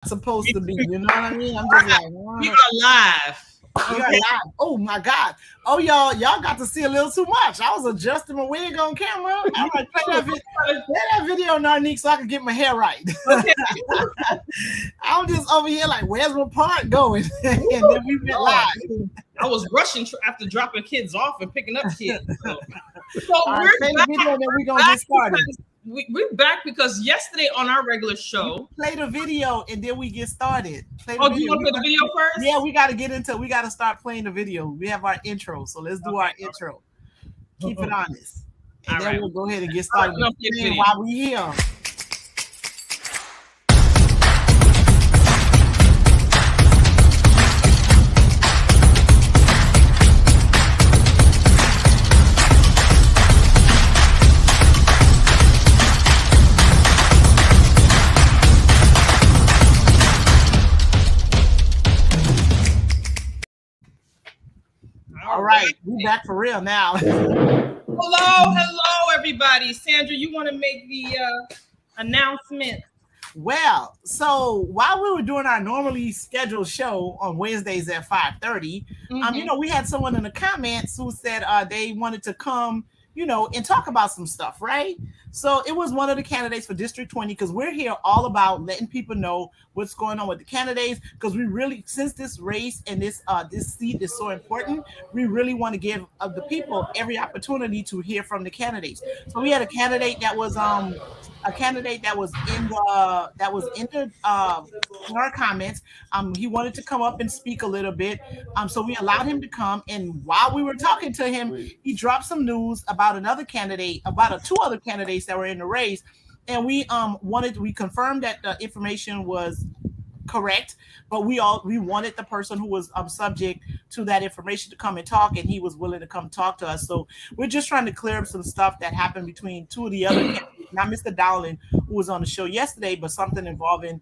supposed to be. You know what I mean? I'm just like, We are live. we are live. Oh my God. Oh y'all got to see a little too much. I was adjusting my wig on camera. All right, play that video, Narnique, so I can get my hair right. Okay. I'm just over here like, where's my part going? And then we went live. I was rushing after dropping kids off and picking up kids. So All right, play the video, then we're gonna get started. We're back because yesterday on our regular show, play the video and then we get started. Do you want to play the video first? Yeah, we got to start playing the video. We have our intro, so let's do our intro. Keep it honest, and then we'll go ahead and get started while we here. All right, we back for real now. Hello, everybody. Sandra, you want to make the announcement? Well, so while we were doing our normally scheduled show on Wednesdays at 5:30, we had someone in the comments who said they wanted to come, and talk about some stuff, right? So it was one of the candidates for District 20 because we're here all about letting people know what's going on with the candidates because we really, since this race and this seat is so important, we really want to give the people every opportunity to hear from the candidates. So we had a candidate that was in our comments. He wanted to come up and speak a little bit. So we allowed him to come, and while we were talking to him, he dropped some news about another candidate, about two other candidates that were in the race, and we confirmed that the information was correct, but we wanted the person who was subject to that information to come and talk, and he was willing to come talk to us. So we're just trying to clear up some stuff that happened between two of the other candidates, not Mr. Dowling, who was on the show yesterday, but something involving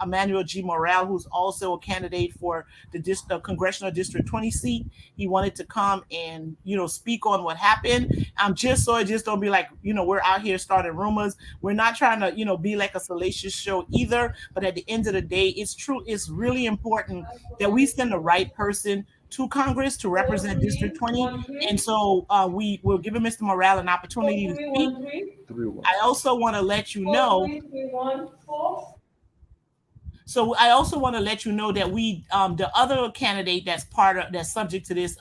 Emmanuel G. Morel, who's also a candidate for the Congressional District 20 seat. He wanted to come and speak on what happened. Just so it just don't be like we're out here starting rumors. We're not trying to be like a salacious show either. But at the end of the day, it's true. It's really important that we send the right person to Congress to represent District 20. And so we will give Mr. Morel an opportunity to speak. I also want to let you know. So I also want to let you know that we, the other candidate that's subject to this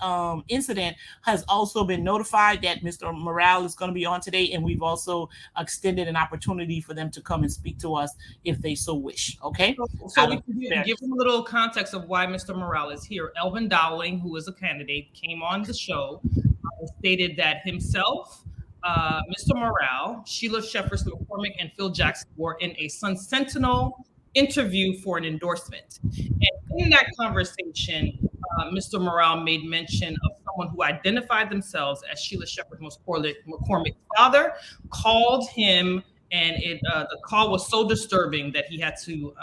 incident has also been notified that Mr. Morel is going to be on today, and we've also extended an opportunity for them to come and speak to us if they so wish. Okay. So we can give them a little context of why Mr. Morel is here. Elvin Dowling, who is a candidate, came on the show, stated that himself, Mr. Morel, Sheila Shepard McCormick, and Phil Jackson were in a Sun Sentinel interview for an endorsement. And in that conversation, Mr. Morel made mention of someone who identified themselves as Sheila Shepard McCormick's father, called him, and the call was so disturbing that he had to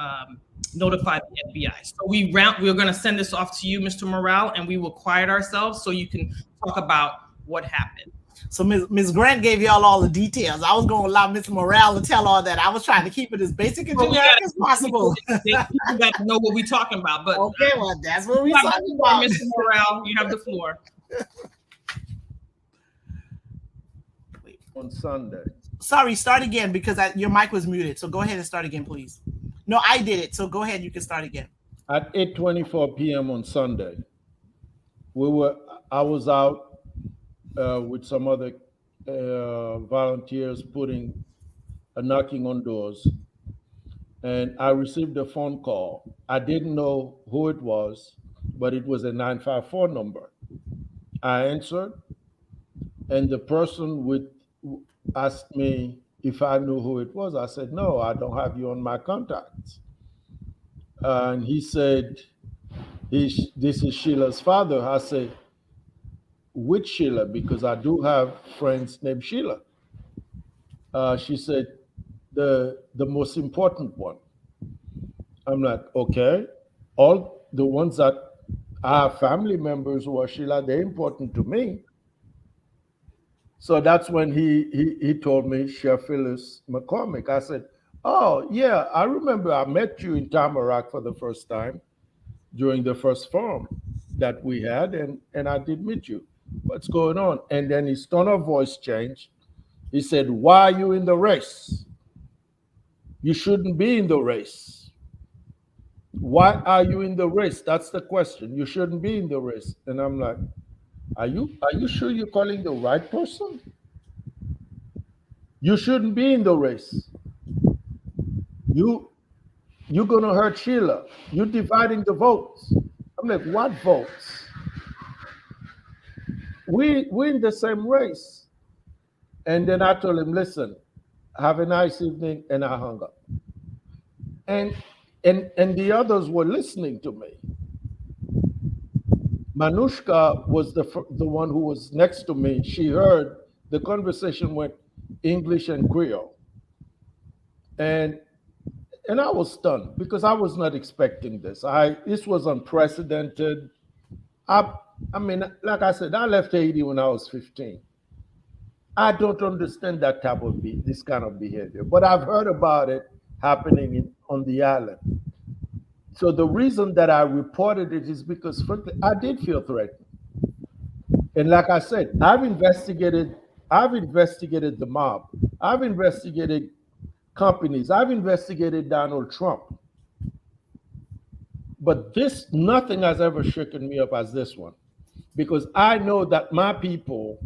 notify the FBI. So we're going to send this off to you, Mr. Morel, and we will quiet ourselves so you can talk about what happened. So Ms. Grant gave y'all all the details. I was going to allow Mr. Morel to tell all that. I was trying to keep it as basic and generic as possible. You got to know what we're talking about. But okay, well, that's what we're talking about. Mr. Morel, you have the floor. On Sunday. Sorry, start again because your mic was muted. So go ahead and start again, please. No, I did it. So go ahead. You can start again. At 8:24 p.m. on Sunday, I was out with some other volunteers knocking on doors, and I received a phone call. I didn't know who it was, but it was a 954 number. I answered, and the person asked me if I knew who it was. I said, no, I don't have you on my contacts. And he said, this is Sheila's father. I said, which Sheila? Because I do have friends named Sheila. She said, the most important one. I'm like, okay. All the ones that are family members who are Sheila, they're important to me. So that's when he told me Sheriff Phyllis McCormick. I said, Oh, yeah. I remember I met you in Tamarack for the first time during the first forum that we had, and I did meet you. What's going on? And then his tone of voice changed. He said, "Why are you in the race? You shouldn't be in the race. Why are you in the race? That's the question. You shouldn't be in the race." And I'm like, are you sure you're calling the right person? You shouldn't be in the race. You you're gonna hurt Sheila. You're dividing the votes. I'm like, what votes? We're in the same race. And then I told him, listen, have a nice evening, and I hung up. And and the others were listening to me. Manushka was the one who was next to me. She heard the conversation went English and Creole, and and I was stunned because I was not expecting this. I This was unprecedented. I I mean, like I said, I left Haiti when I was 15. I don't understand that type of this kind of behavior, but I've heard about it happening on the island. So the reason that I reported it is because, frankly, I did feel threatened. And like I said, I've investigated the mob. I've investigated companies. I've investigated Donald Trump. But this nothing has ever shaken me up as this one. Because I know that my people,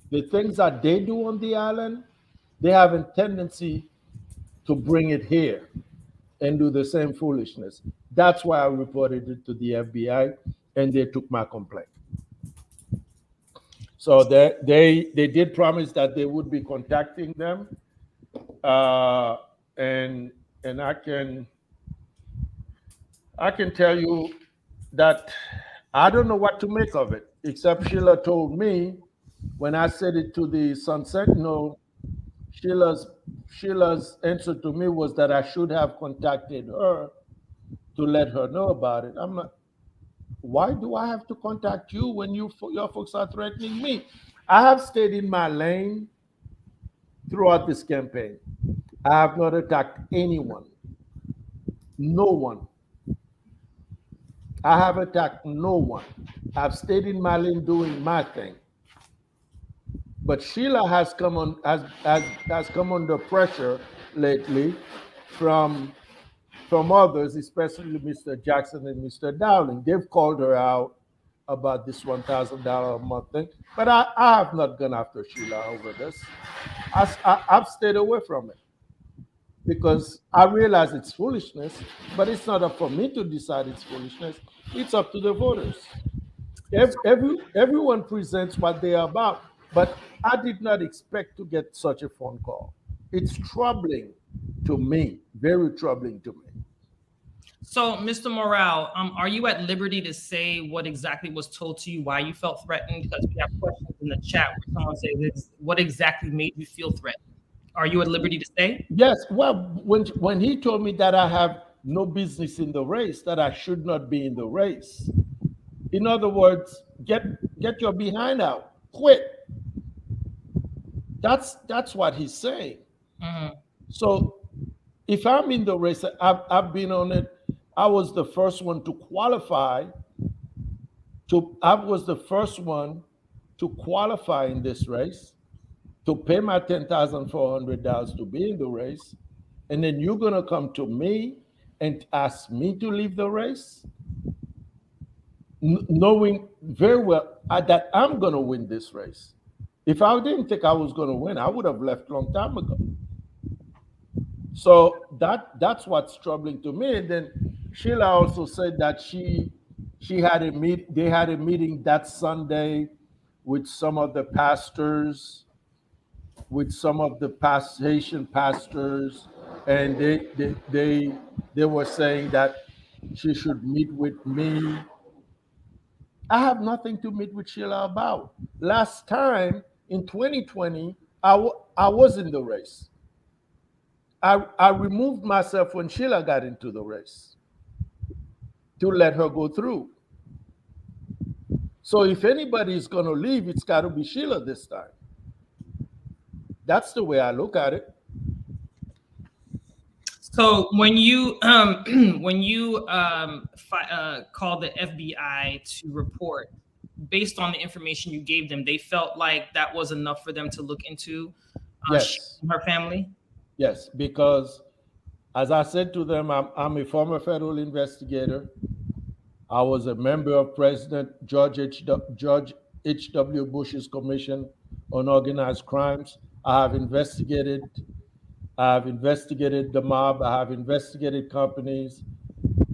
the things that they do on the island, they have a tendency to bring it here and do the same foolishness. That's why I reported it to the FBI, and they took my complaint. So they did promise that they would be contacting them, uh, and and I can tell you that I don't know what to make of it. Except Sheila told me when I said it to the Sun Sentinel, Sheila's Sheila's answer to me was that I should have contacted her to let her know about it. I'm like, why do I have to contact you when your folks are threatening me? I have stayed in my lane throughout this campaign. I have not attacked anyone, no one. I have attacked no one. I've stayed in my lane doing my thing. But Sheila has come under pressure lately from others, especially Mr. Jackson and Mr. Dowling. They've called her out about this $1,000 a month thing, but I have not gone after Sheila over this. I've stayed away from it because I realize it's foolishness, but it's not up for me to decide it's foolishness. It's up to the voters. Everyone presents what they are about, but I did not expect to get such a phone call. It's troubling to me, very troubling to me. So, Mr. Morel, are you at liberty to say what exactly was told to you, why you felt threatened? Because we have questions in the chat where someone says, what exactly made you feel threatened? Are you at liberty to say? Yes, well, when he told me that I have no business in the race, that I should not be in the race. In other words, get your behind out, quit. That's what he's saying. Mhm. So if I'm in the race, I've been on it. I was the first one to qualify. I was the first one to qualify in this race, to pay my $10,400 to be in the race, and then you're gonna come to me and ask me to leave the race, knowing very well that I'm gonna win this race. If I didn't think I was gonna win, I would have left long time ago. So that's what's troubling to me. And then Sheila also said that she had a they had a meeting that Sunday with some of the pastors, with some of the Haitian pastors, and they were saying that she should meet with me. I have nothing to meet with Sheila about. Last time in 2020, I was in the race. I removed myself when Sheila got into the race to let her go through. So if anybody is going to leave, it's got to be Sheila this time. That's the way I look at it. So when you when you called the FBI to report, based on the information you gave them, they felt like that was enough for them to look into she Yes, and her family. yes, because as I said to them, I'm a former federal investigator. I was a member of President George H.W. Bush's Commission on Organized Crimes. I have investigated. I have investigated the mob. I have investigated companies.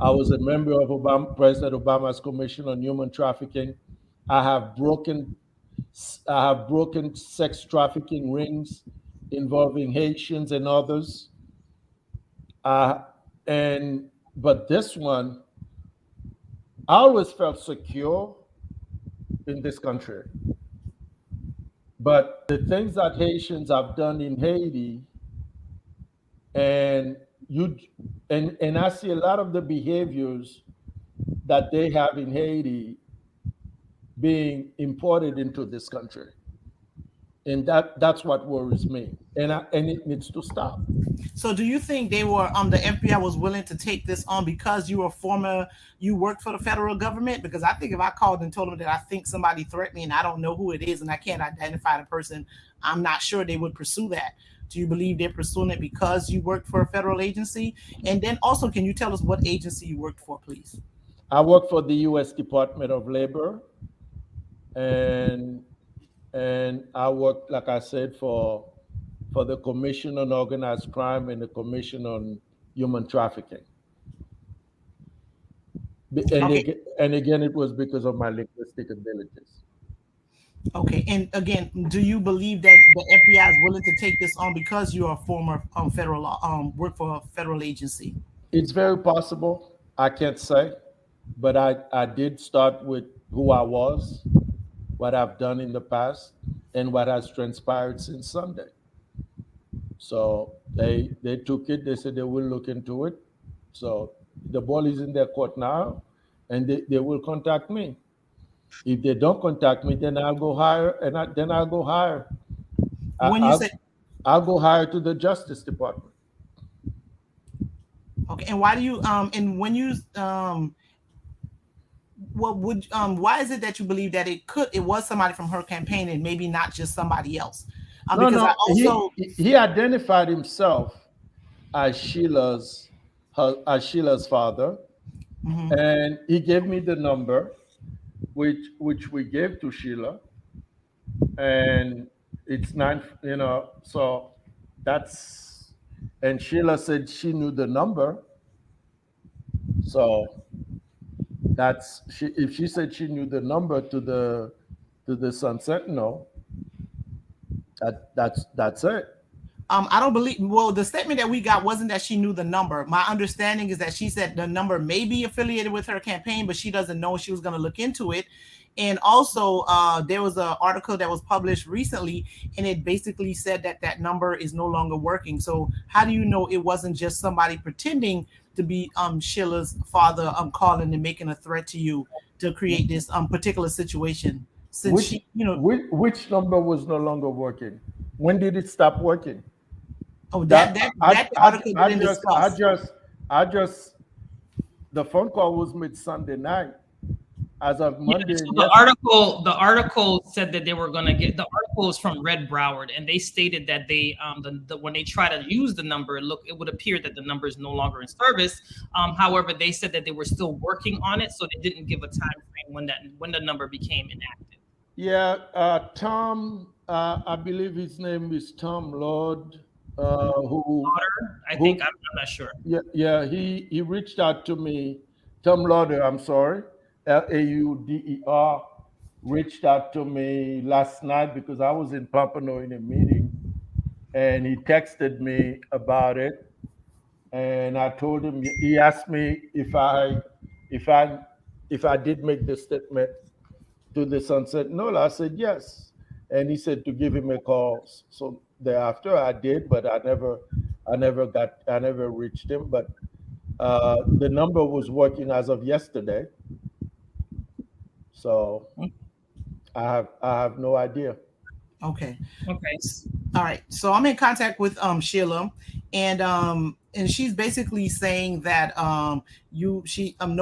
I was a member of President Obama's Commission on Human Trafficking. I have broken I have broken sex trafficking rings involving Haitians and others. Uh, and but this one, I always felt secure in this country. But the things that Haitians have done in Haiti, and you and I see a lot of the behaviors that they have in Haiti being imported into this country. And that's what worries me. And it needs to stop. So do you think they were the FBI was willing to take this on because you worked for the federal government? Because I think if I called and told them that I think somebody threatened me and I don't know who it is and I can't identify the person, I'm not sure they would pursue that. Do you believe they're pursuing it because you worked for a federal agency? And then also, can you tell us what agency you worked for, please? I work for the US Department of Labor, and I work, like I said, for the Commission on Organized Crime and the Commission on Human Trafficking. Okay. And again, it was because of my linguistic abilities. Okay. And again, do you believe that the FBI is willing to take this on because you are a former federal work for a federal agency? It's very possible. I can't say, but I did start with who I was, what I've done in the past, and what has transpired since Sunday. So they took it. They said they will look into it. So the ball is in their court now, and they will contact me. If they don't contact me, then I'll go higher, and then I'll go higher. I, When you I'll, say I'll go higher to the Justice Department. okay, and why do you and when you what would why is it that you believe that it was somebody from her campaign and maybe not just somebody else? No, Because I no, also he identified himself as Sheila's father, mhm. and he gave me the number, which we gave to Sheila, and it's nine, so that's, and Sheila said she knew the number, so if she said she knew the number to the Sun Sentinel, that's it. I don't believe. Well, the statement that we got wasn't that she knew the number. My understanding is that she said the number may be affiliated with her campaign, but she doesn't know. She was going to look into it. And also, there was an article that was published recently, and it basically said that that number is no longer working. So, how do you know it wasn't just somebody pretending to be Sheila's father, calling and making a threat to you to create this particular situation? Since Which she, you know, which number was no longer working? When did it stop working? oh, That that the article didn't discuss. I just the phone call was made Sunday night. As of Yeah, Monday, so and the article said that they were going to get the article is from Red Broward, and they stated that they when they try to use the number, it would appear that the number is no longer in service. However, they said that they were still working on it, so they didn't give a time frame when the number became inactive. yeah, Tom, I believe his name is Tom Lord, I who think I'm not sure. yeah, he reached out to me. Tom Lauder, I'm sorry, Lauder, reached out to me last night because I was in Pompano in a meeting, and he texted me about it, and I told him. He asked me if I if I did make the statement to the Sunset Nola. I said yes, and he said to give him a call. So thereafter, I did, but I never reached him. But the number was working as of yesterday, so I have no idea. Okay. Okay. All right. So I'm in contact with Sheila, and and she's basically saying that no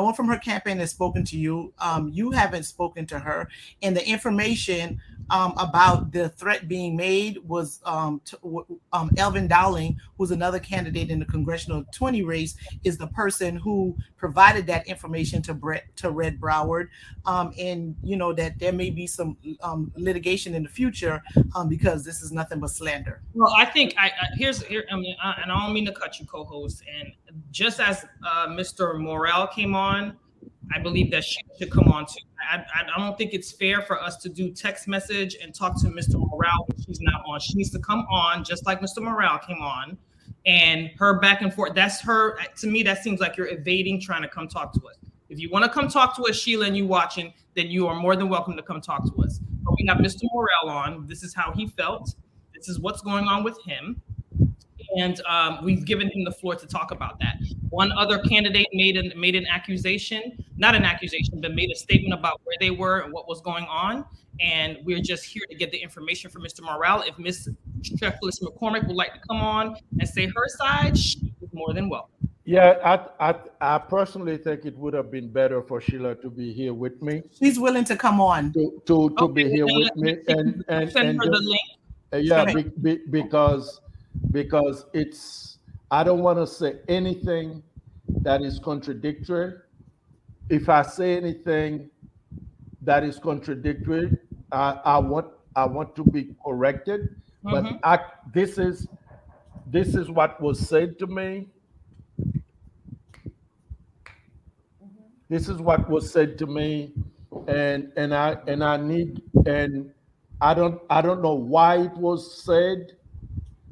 one from her campaign has spoken to you. You haven't spoken to her, and the information about the threat being made was Elvin Dowling, who's another candidate in the congressional 20 race, is the person who provided that information to Red Broward, and that there may be some litigation in the future, because this is nothing but slander. Well, I think I mean, and I don't mean to cut you, co-host. And just as Mr. Morel came on, I believe that she should come on too. I don't think it's fair for us to do text message and talk to Mr. Morel when she's not on. She needs to come on just like Mr. Morel came on, and her back and forth. That's her. To me, that seems like you're evading trying to come talk to us. If you want to come talk to us, Sheila, and you watching, then you are more than welcome to come talk to us. But we have Mr. Morel on. This is how he felt. This is what's going on with him. And we've given him the floor to talk about that. One other candidate made an accusation, not an accusation, but made a statement about where they were and what was going on. And we're just here to get the information from Mr. Morel. If Ms. Sheffield McCormick would like to come on and say her side, she is more than welcome. Yeah, I personally think it would have been better for Sheila to be here with me. She's willing to come on. To be here with me and send her the link. Yeah, because it's, I don't want to say anything that is contradictory. If I say anything that is contradictory, I want to be corrected. Mm-hmm. But this is what was said to me. This is what was said to me, and I need, and I don't know why it was said.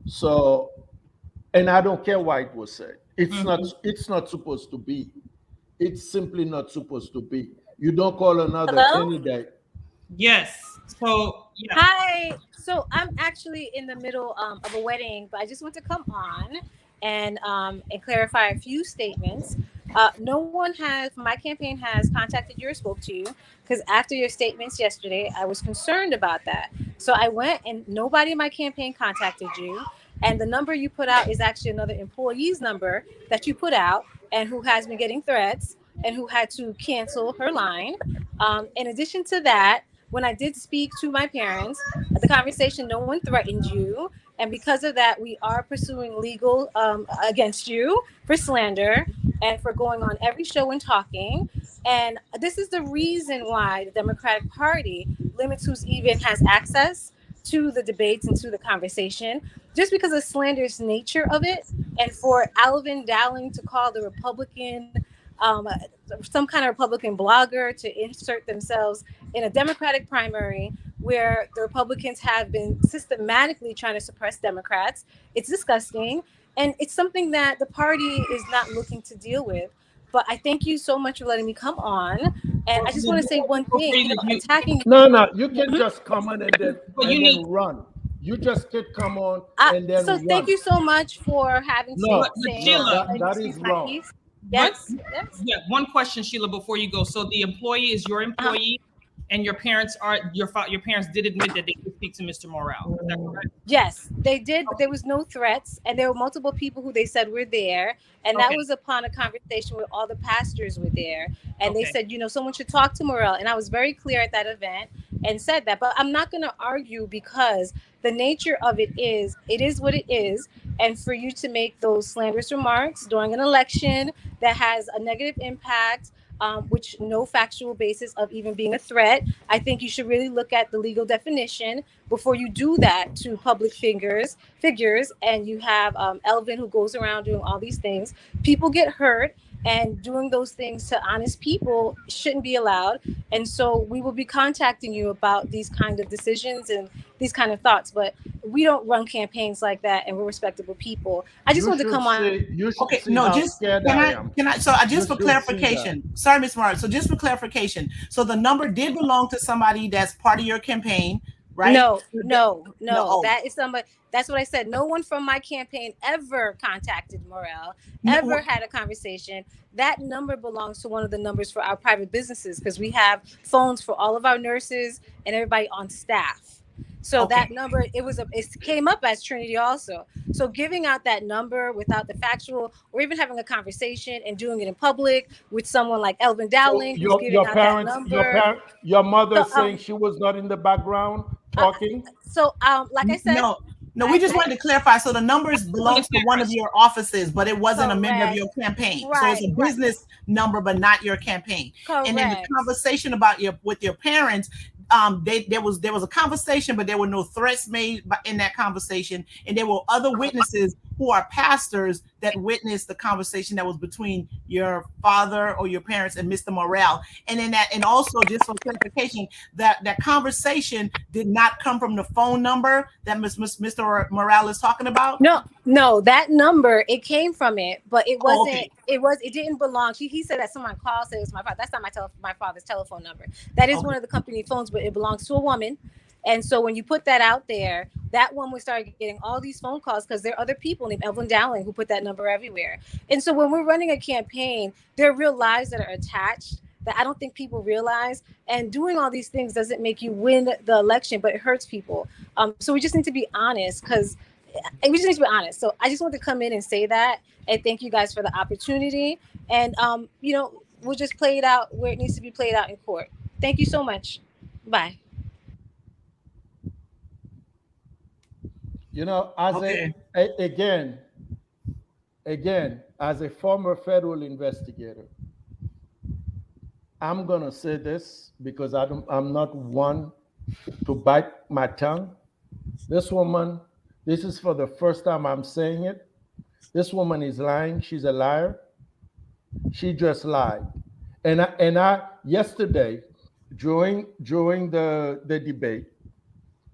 So, and I don't care why it was said. It's not supposed to be. It's simply not supposed to be. You don't call another candidate. Yes. So yeah. Hi. So I'm actually in the middle of a wedding, but I just want to come on and clarify a few statements. No one my campaign has contacted you or spoke to you, because after your statements yesterday, I was concerned about that. So I went, and nobody in my campaign contacted you. And the number you put out is actually another employee's number that you put out, and who has been getting threats and who had to cancel her line. In addition to that, when I did speak to my parents, the conversation, no one threatened you. And because of that, we are pursuing legal against you for slander and for going on every show and talking. And this is the reason why the Democratic Party limits who's even has access to the debates and to the conversation, just because of the slanderous nature of it. And for Alvin Dowling to call the Republican, some kind of Republican blogger, to insert themselves in a Democratic primary where the Republicans have been systematically trying to suppress Democrats. It's disgusting. And it's something that the party is not looking to deal with. But I thank you so much for letting me come on. And I just want to say one thing, attacking. No, you can just come on and then run. You just can come on and then run. Thank you so much for having Sheila, that is wrong. Yes. Yeah, one question, Sheila, before you go. So the employee is your employee, and your parents did admit that they could speak to Mr. Morel. Is that correct? Yes, they did, but there was no threats, and there were multiple people who they said were there, and that was upon a conversation with all the pastors were there, and they said, someone should talk to Morel, and I was very clear at that event and said that. But I'm not going to argue, because the nature of it is what it is, and for you to make those slanderous remarks during an election that has a negative impact, which no factual basis of even being a threat. I think you should really look at the legal definition before you do that to public figures. And you have Elvin, who goes around doing all these things. People get hurt, and doing those things to honest people shouldn't be allowed. And so we will be contacting you about these kind of decisions and these kind of thoughts. But we don't run campaigns like that, and we're respectable people. I just want to come on. Okay, no, just can I? So just for clarification, sorry, Ms. Morris. So just for clarification, so the number did belong to somebody that's part of your campaign, right? No. That is somebody. That's what I said. No one from my campaign ever contacted Morel, ever had a conversation. That number belongs to one of the numbers for our private businesses, because we have phones for all of our nurses and everybody on staff. So Okay. that number, it came up as Trinity also. So giving out that number without the factual, or even having a conversation and doing it in public with someone like Elvin So Dowling, who's giving out that number. your mother So saying she was not in the background uh, talking. like I said, No, no, we just wanted to clarify. So the numbers belongs to one of your offices, but it wasn't a member of correct, your campaign. So it's right, a right, business number, but not your campaign. And in the correct. conversation about with your parents, there was a conversation, but there were no threats made in that conversation, and there were other witnesses who are pastors that witnessed the conversation that was between your father or your parents and Mr. Morel. And in that, and also just for clarification, that conversation did not come from the phone number that Mr. Morel is talking about. No, that number, it came from it, but it Oh, wasn't. okay. It didn't belong. He said that someone called, said it was my father. That's not my father's telephone number. That is Okay. one of the company phones, but it belongs to a woman. And so when you put that out there, that woman started getting all these phone calls because there are other people named Evelyn Dowling who put that number everywhere. And so when we're running a campaign, there are real lives that are attached that I don't think people realize. And doing all these things doesn't make you win the election, but it hurts people. So we just need to be honest, because we just need to be honest. So I just want to come in and say that, and thank you guys for the opportunity. And we'll just play it out where it needs to be played out in court. Thank you so much. Bye. As Okay. again, as a former federal investigator, I'm gonna say this because I'm not one to bite my tongue. This woman, this is for the first time I'm saying it. This woman is lying. She's a liar. She just lied. And I yesterday during the debate,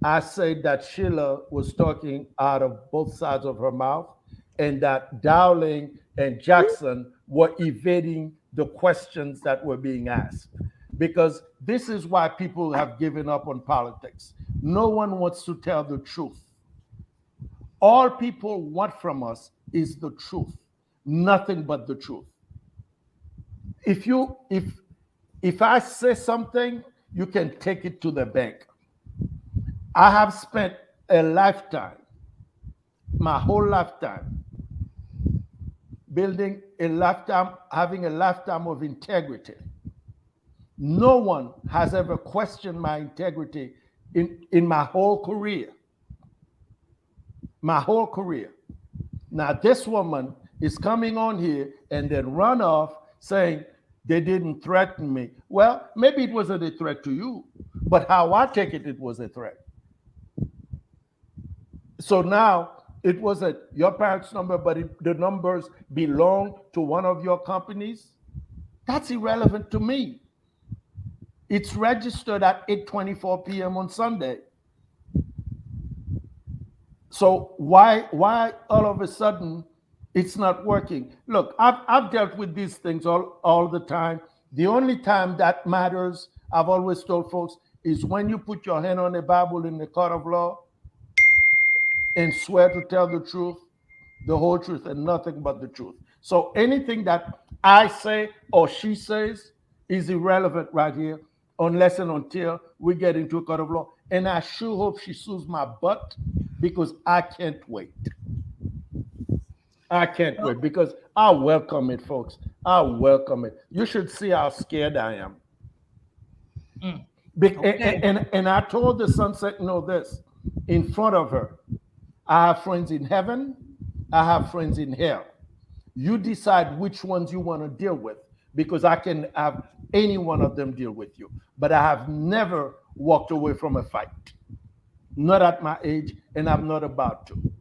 I said that Sheila was talking out of both sides of her mouth, and that Dowling and Jackson were evading the questions that were being asked. Because this is why people have given up on politics. No one wants to tell the truth. All people want from us is the truth, nothing but the truth. If I say something, you can take it to the bank. I have spent a lifetime, my whole lifetime, having a lifetime of integrity. No one has ever questioned my integrity in my whole career. My whole career. Now, this woman is coming on here and then run off saying they didn't threaten me. Well, maybe it wasn't a threat to you, but how I take it, it was a threat. So now it wasn't your parents' number, but the numbers belong to one of your companies. That's irrelevant to me. It's registered at 8:24 p.m. on Sunday. So why all of a sudden it's not working? Look, I've dealt with these things all the time. The only time that matters, I've always told folks, is when you put your hand on the Bible in the court of law and swear to tell the truth, the whole truth, and nothing but the truth. So anything that I say or she says is irrelevant right here, unless and until we get into a court of law. And I sure hope she sues my butt, because I can't wait. I can't wait, because I welcome it, folks. I welcome it. You should see how scared I am. Okay. And I told the Sunset No this in front of her. I have friends in heaven. I have friends in hell. You decide which ones you want to deal with, because I can have any one of them deal with you. But I have never walked away from a fight. Not at my age, and I'm not about to.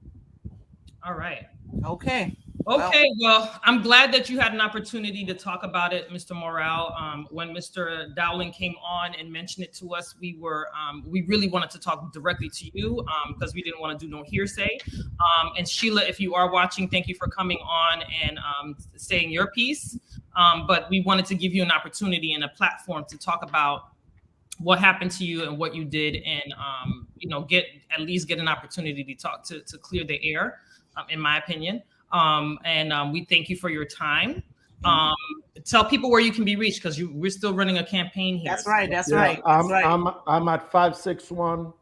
All right. Okay. Okay, well, I'm glad that you had an opportunity to talk about it, Mr. Morel. When Mr. Dowling came on and mentioned it to us, we really wanted to talk directly to you because we didn't want to do no hearsay. And Sheila, if you are watching, thank you for coming on and saying your piece. But we wanted to give you an opportunity and a platform to talk about what happened to you and what you did, and get an opportunity to talk to clear the air, in my opinion. We thank you for your time. Tell people where you can be reached, because we're still running a campaign here. That's right. That's Yeah, right. That's right. I'm at 561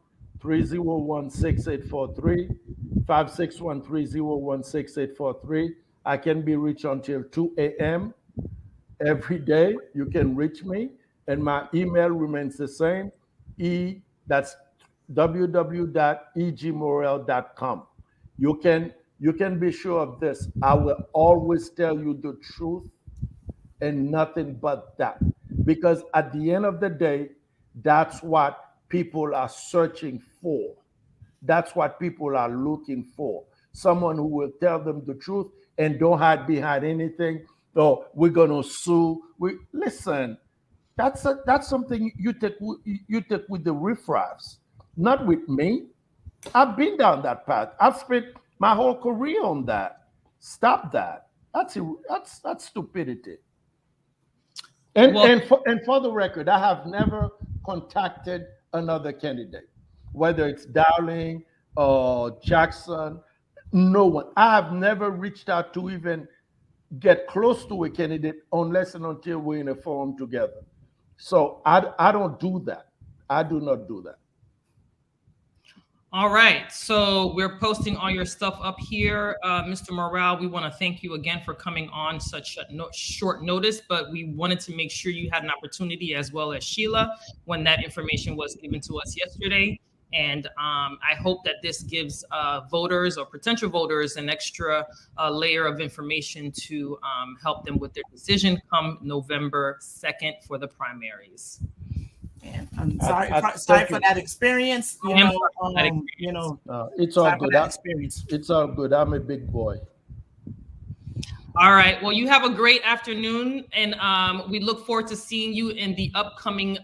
301-6843, 561-301-6843. I can be reached until 2 a.m. every day. You can reach me, and my email remains the same. That's www.egmorel.com. You can be sure of this. I will always tell you the truth and nothing but that. Because at the end of the day, that's what people are searching for. That's what people are looking for. Someone who will tell them the truth and don't hide behind anything. Oh, we're gonna sue. We listen. That's something you take with the riffraffs, not with me. I've been down that path. I've spent my whole career on that. Stop that. That's stupidity. And Well, for the record, I have never contacted another candidate, whether it's Dowling or Jackson. No one. I have never reached out to even get close to a candidate unless and until we're in a forum together. So I don't do that. I do not do that. all right. So we're posting all your stuff up here. Mr. Morel, we want to thank you again for coming on such short notice, but we wanted to make sure you had an opportunity, as well as Sheila, when that information was given to us yesterday. And I hope that this gives voters or potential voters an extra layer of information to help them with their decision come November 2nd for the primaries. And I'm sorry for that experience. It's all good. Experience. It's all good. I'm a big boy. All right. Well, you have a great afternoon, and we look forward to seeing you in the upcoming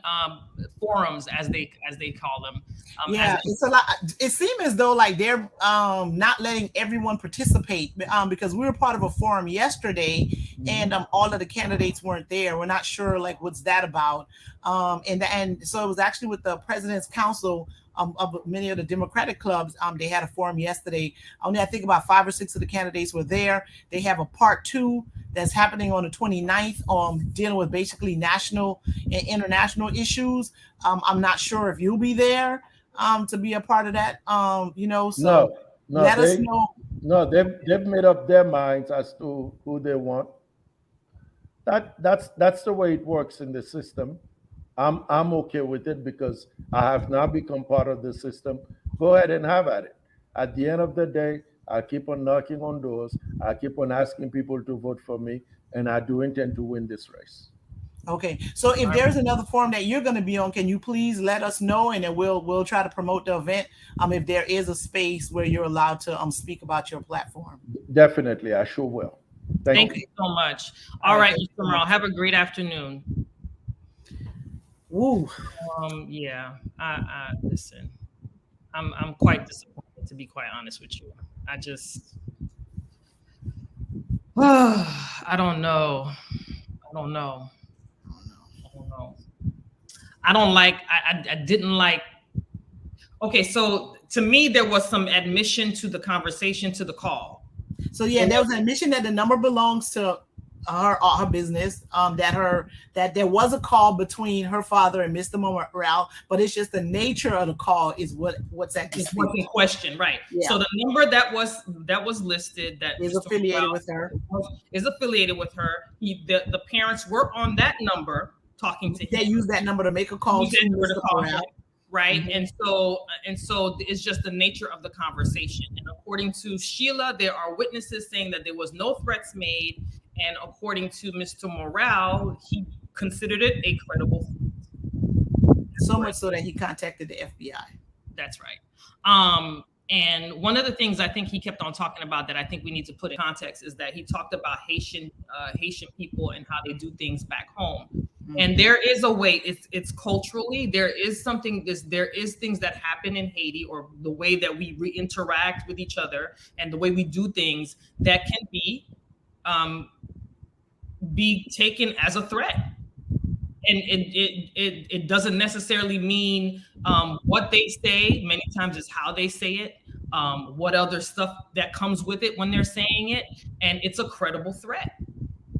forums, as they call them. It's a lot. It seemed as though like they're not letting everyone participate because we were part of a forum yesterday, and all of the candidates weren't there. We're not sure like what's that about. And so it was actually with the President's Council of many of the Democratic clubs. They had a forum yesterday. Only I think about 5 or 6 of the candidates were there. They have a part 2 that's happening on the 29th, dealing with basically national and international issues. I'm not sure if you'll be there to be a part of that. So let us know. No, they've made up their minds as to who they want. That's the way it works in the system. I'm okay with it because I have now become part of the system. Go ahead and have at it. At the end of the day, I keep on knocking on doors. I keep on asking people to vote for me, and I do intend to win this race. Okay, so if there's another forum that you're going to be on, can you please let us know, and then we'll try to promote the event. If there is a space where you're allowed to speak about your platform. Definitely, I sure will. Thank you so much. All right, Mr. Morel, have a great afternoon. Woo. Listen, I'm quite disappointed, to be quite honest with you. I just, I don't know. I didn't like. Okay, so to me, there was some admission to the conversation, to the call. So yeah, there was an admission that the number belongs to her business. That there was a call between her father and Mr. Morel, but it's just the nature of the call is what's at what's in question, right? Yeah. So the number that was listed that is affiliated with her. The parents were on that number talking to him. They used that number to make a call to Mr. Morel. Right. Mm-hmm. And so it's just the nature of the conversation. And according to Sheila, there are witnesses saying that there was no threats made. And according to Mr. Morel, he considered it a credible threat. So much so that he contacted the FBI. That's right. And one of the things I think he kept on talking about that I think we need to put in context is that he talked about Haitian people and how they do things back home. Mm-hmm. And there is a way, it's culturally, there is things that happen in Haiti, or the way that we interact with each other and the way we do things that can be taken as a threat. And it doesn't necessarily mean what they say. Many times it's how they say it, what other stuff that comes with it when they're saying it, and it's a credible threat.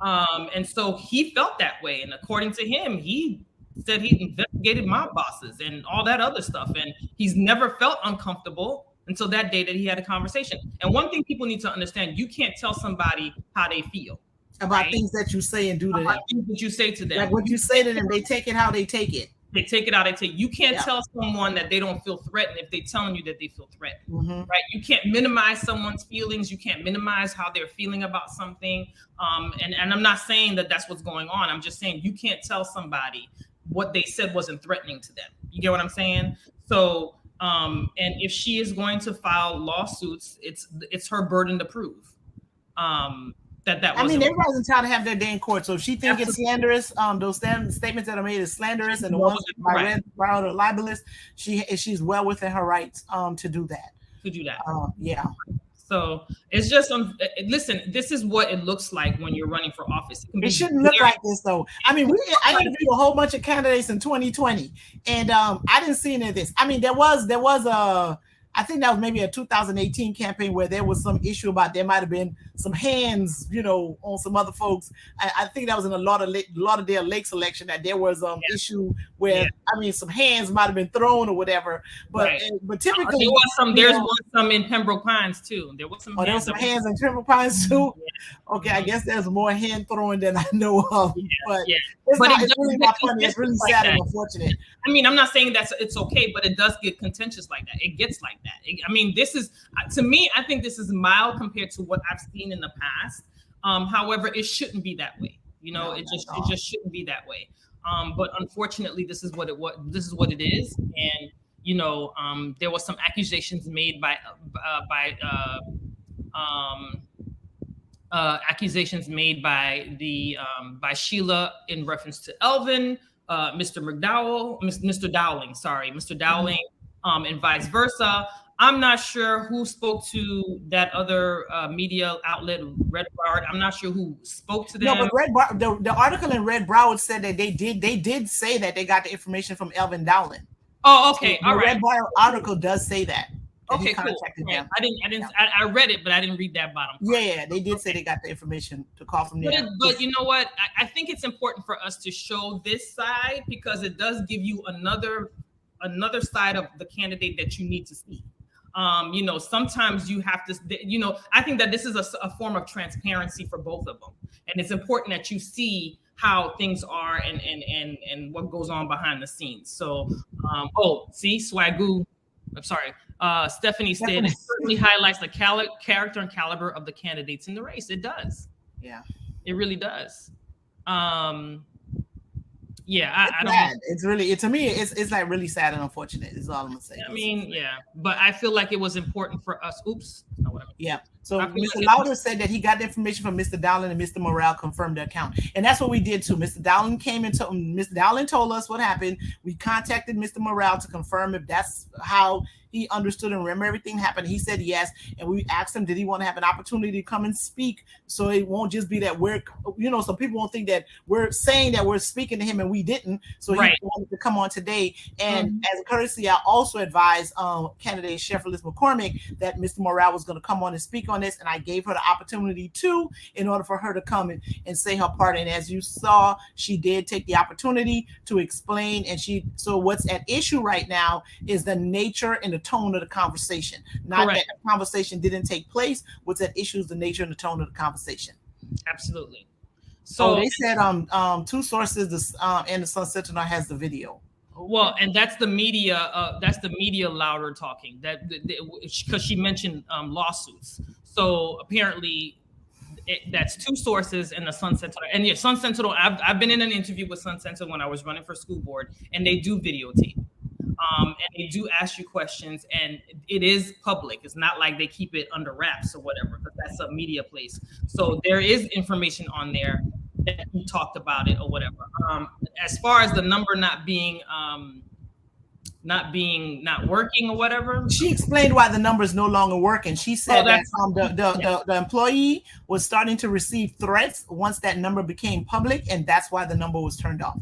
And so he felt that way, and according to him, he said he investigated mob bosses and all that other stuff. And he's never felt uncomfortable until that day that he had a conversation. And one thing people need to understand, you can't tell somebody how they feel. About things that you say and do to them. Things that you say to them. Like what you say to them, they take it how they take it. They take it out. They take. You can't tell someone that they don't feel threatened if they're telling you that they feel threatened, right? You can't minimize someone's feelings. You can't minimize how they're feeling about something. And I'm not saying that that's what's going on. I'm just saying you can't tell somebody what they said wasn't threatening to them. You get what I'm saying? So, and if she is going to file lawsuits, it's her burden to prove. That I mean, everybody's entitled to have their day in court. So if she thinks it's slanderous, those statements that are made is slanderous, and the ones by Red Brown are libelous, she's well within her rights to do that. Yeah. So it's just listen. This is what it looks like when you're running for office. It shouldn't look like this, though. I mean, I interviewed a whole bunch of candidates in 2020, and I didn't see any of this. I mean, there was a. I think that was maybe a 2018 campaign where there was some issue about there might have been some hands, on some other folks. I think that was in a Lauderdale Lakes election that there was issue where some hands might have been thrown or whatever. But but typically there was some in Pembroke Pines too. There was some. There was some hands in Pembroke Pines too. Yeah. Okay, I guess there's more hand throwing than I know of. It's really not funny. It's really sad and unfortunate. I mean, I'm not saying it's okay, but it does get contentious like that. It gets like that. I mean, this is, to me, I think this is mild compared to what I've seen in the past. However, it shouldn't be that way. It just shouldn't be that way. But unfortunately, this is what it is. And there was some accusations made by Sheila in reference to Elvin, Mr. Dowling, and vice versa. I'm not sure who spoke to that other media outlet, Red Broward. I'm not sure who spoke to them. No, but the article in Red Broward said that they did say that they got the information from Elvin Dowling. Oh, okay, so all right. Red Broward article does say that. Okay, cool. I read it, but I didn't read that bottom part. Yeah, they did say they got the information to call from there. But you know what? I think it's important for us to show this side because it does give you another side of the candidate that you need to see. Sometimes you have to, I think that this is a form of transparency for both of them. And it's important that you see how things are and what goes on behind the scenes. So, Swagoo, I'm sorry. Stephanie said it certainly highlights the character and caliber of the candidates in the race. It does. Yeah. It really does. It's really, to me, it's like really sad and unfortunate is all I'm gonna say. I mean, but I feel like it was important for us. Yeah. So Mr. Lauder said that he got the information from Mr. Dowling and Mr. Morel confirmed the account. And that's what we did too. Mr. Dowling Mr. Dowling told us what happened. We contacted Mr. Morel to confirm if that's how he understood and remember everything happened. He said yes. And we asked him, did he want to have an opportunity to come and speak? So it won't just be that we're, so people won't think that we're saying that we're speaking to him and we didn't. So he wanted to come on today. And as a courtesy, I also advised candidate Sheffield McCormick that Mr. Morel was going to come on and speak on this. And I gave her the opportunity to, in order for her to come and say her part. And as you saw, she did take the opportunity to explain. And so what's at issue right now is the nature and the tone of the conversation. Not that the conversation didn't take place. What's at issue is the nature and the tone of the conversation. Absolutely. So they said two sources and the Sun Sentinel has the video. Well, and that's the media. That's the media louder talking. Because she mentioned lawsuits. So apparently, that's two sources in the Sun Sentinel. And Sun Sentinel. I've been in an interview with Sun Sentinel when I was running for school board, and they do videotape. And they do ask you questions, and it is public. It's not like they keep it under wraps or whatever, because that's a media place. So there is information on there that you talked about it or whatever. As far as the number not working or whatever, she explained why the number is no longer working. She said that the employee was starting to receive threats once that number became public, and that's why the number was turned off.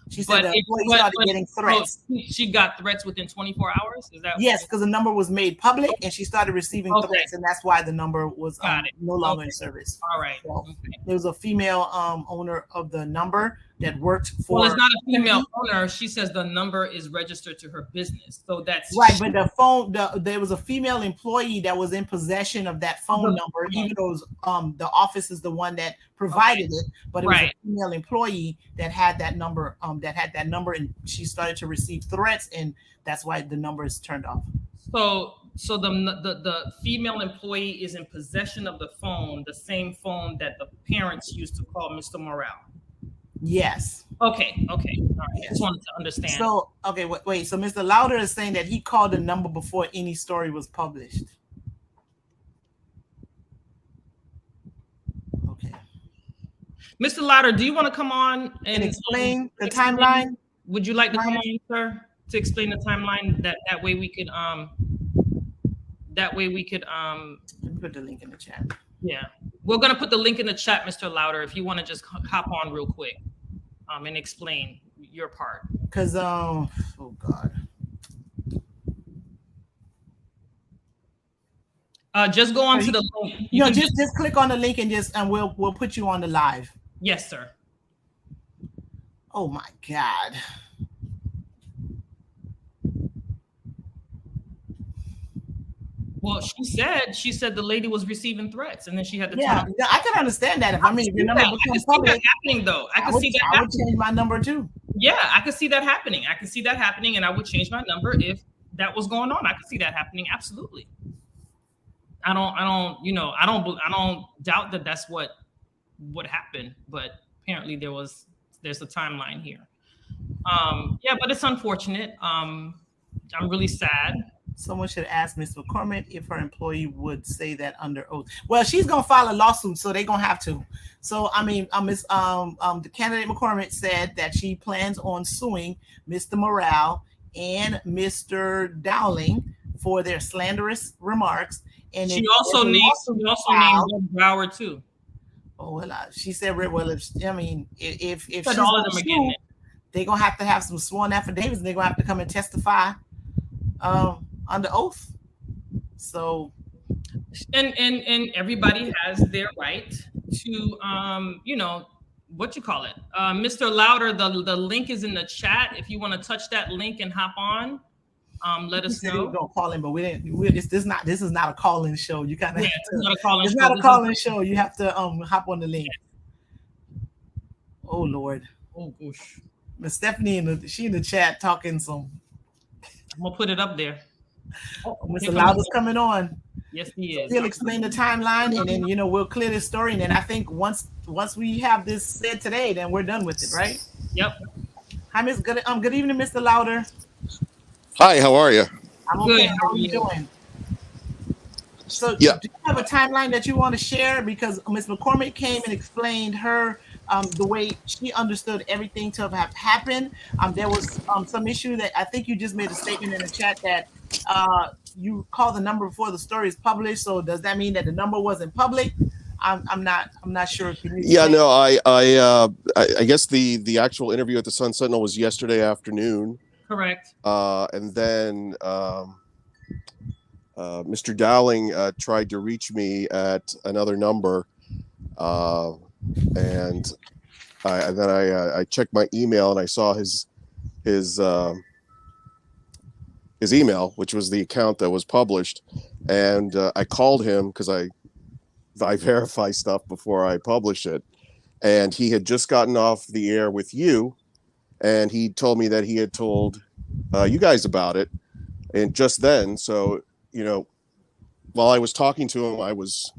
She said the employee started getting threats. She got threats within 24 hours? Is that yes, because the number was made public and she started receiving threats, and that's why the number was no longer in service. All right. So there was a female owner of the number that worked for. Well, it's not a female owner. She says the number is registered to her business, so that's right. But the phone, there was a female employee that was in possession of that phone number, even though it was, the office is the one that provided it, but it was a female employee that had that number. And she started to receive threats, and that's why the number is turned off. So the female employee is in possession of the phone, the same phone that the parents used to call Mr. Morel. Yes. Okay. All right. I just wanted to understand. So, okay, wait. So Mr. Lauder is saying that he called the number before any story was published. Okay. Mr. Lauder, do you want to come on and explain the timeline? Would you like to come on, sir, to explain the timeline? That way we could put the link in the chat. Yeah, we're gonna put the link in the chat, Mr. Lauder, if you want to just hop on real quick, and explain your part. Because oh God. Just go on to the link. Just click on the link and we'll put you on the live. Yes, sir. Oh my God. Well, she said the lady was receiving threats, and then she had to. Yeah, I can understand that. If your number becomes public, that happening though. I would change my number too. Yeah, I could see that happening. And I would change my number if that was going on. I could see that happening. Absolutely. I don't doubt that that's what happened, but apparently there's a timeline here. Yeah, but it's unfortunate. I'm really sad. Someone should ask Ms. McCormick if her employee would say that under oath. Well, she's gonna file a lawsuit, so they're gonna have to. So I mean, the candidate McCormick said that she plans on suing Mr. Morel and Mr. Dowling for their slanderous remarks. And she also named Broward too. Oh well, she said, well, if she's all of them again, they're gonna have some sworn affidavits, and they're gonna have to come and testify under oath. So, and everybody has their right to Mr. Lauder, the link is in the chat. If you want to touch that link and hop on, let us know. We're gonna call in, but we didn't. This is not a call-in show. You kind of it's not a call-in show. It's not a call-in show. You have to hop on the link. Oh Lord. Oh gosh. Miss Stephanie she in the chat talking some. I'm gonna put it up there. Mr. Lauder's coming on. Yes, he is. He'll explain the timeline, and then we'll clear this story. And then I think once we have this said today, then we're done with it, right? Yep. Hi, Miss. Good evening, Mr. Lauder. Hi, how are you? I'm okay. How are you doing? So, do you have a timeline that you want to share? Because Ms. McCormick came and explained her the way she understood everything to have happened. There was some issue that I think you just made a statement in the chat that you called the number before the story is published. So does that mean that the number wasn't public? I'm not sure. Yeah, no, I guess the actual interview at the Sun Sentinel was yesterday afternoon. Correct. And then Mr. Dowling tried to reach me at another number, and I checked my email and I saw his email, which was the account that was published, and I called him because I verify stuff before I publish it, and he had just gotten off the air with you, and he told me that he had told you guys about it, and just then, so while I was talking to him, I was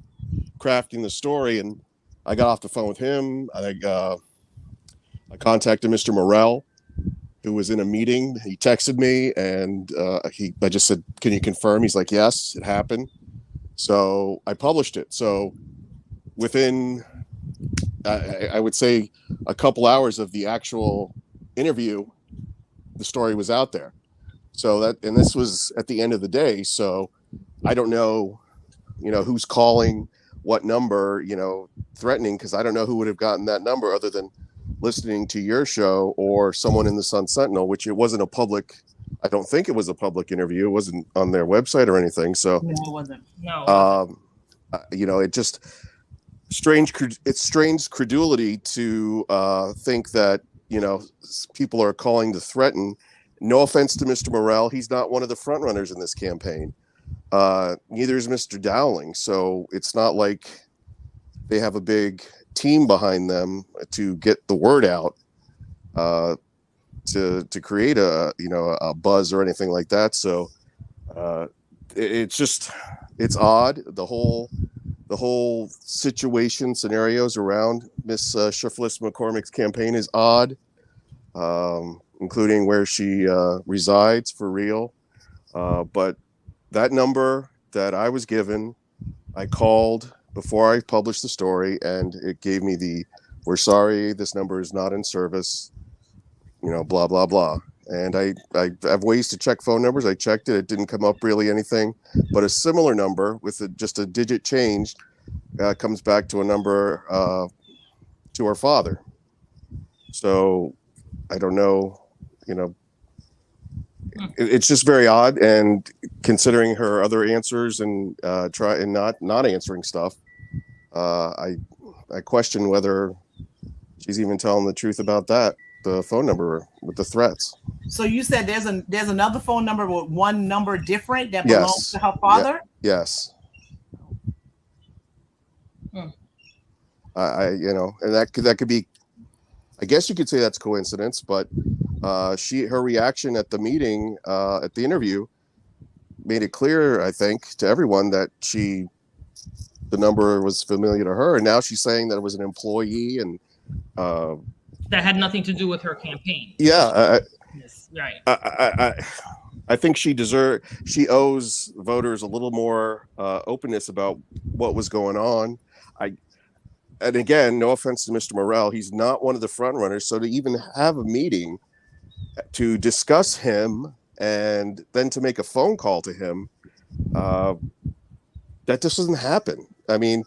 crafting the story, and I got off the phone with him. I contacted Mr. Morel, who was in a meeting. He texted me, and I just said, "Can you confirm?" He's like, "Yes, it happened." So I published it. So within, I would say, a couple hours of the actual interview, the story was out there. So this was at the end of the day. So I don't know, who's calling what number, threatening, because I don't know who would have gotten that number other than listening to your show or someone in the Sun Sentinel, which it wasn't a public. I don't think it was a public interview. It wasn't on their website or anything. So no, it wasn't. No. It just, it's strange credulity to think that, you know, people are calling to threaten. No offense to Mr. Morel, he's not one of the front runners in this campaign. Neither is Mr. Dowling, so it's not like they have a big team behind them to get the word out, to create a, you know, a buzz or anything like that. So it's odd. The whole situation, scenarios around Miss Shifless McCormick's campaign is odd, including where she resides for real. But that number that I was given, I called before I published the story, and it gave me "We're sorry, this number is not in service," you know, blah blah blah. And I have ways to check phone numbers. I checked it; it didn't come up really anything. But a similar number with just a digit changed comes back to a number to her father. So I don't know, you know. It's just very odd, and considering her other answers and not answering stuff, I question whether she's even telling the truth about that, the phone number with the threats. So you said there's another phone number with one number different that belongs to her father? Yes. I you know, and that could be, I guess you could say that's coincidence, but her reaction at the meeting, at the interview, made it clear, I think, to everyone that the number was familiar to her, and now she's saying that it was an employee and that had nothing to do with her campaign. Yeah, right. I think she owes voters a little more openness about what was going on. And again, no offense to Mr. Morel, he's not one of the front runners. So to even have a meeting to discuss him and then to make a phone call to him, that just doesn't happen. I mean,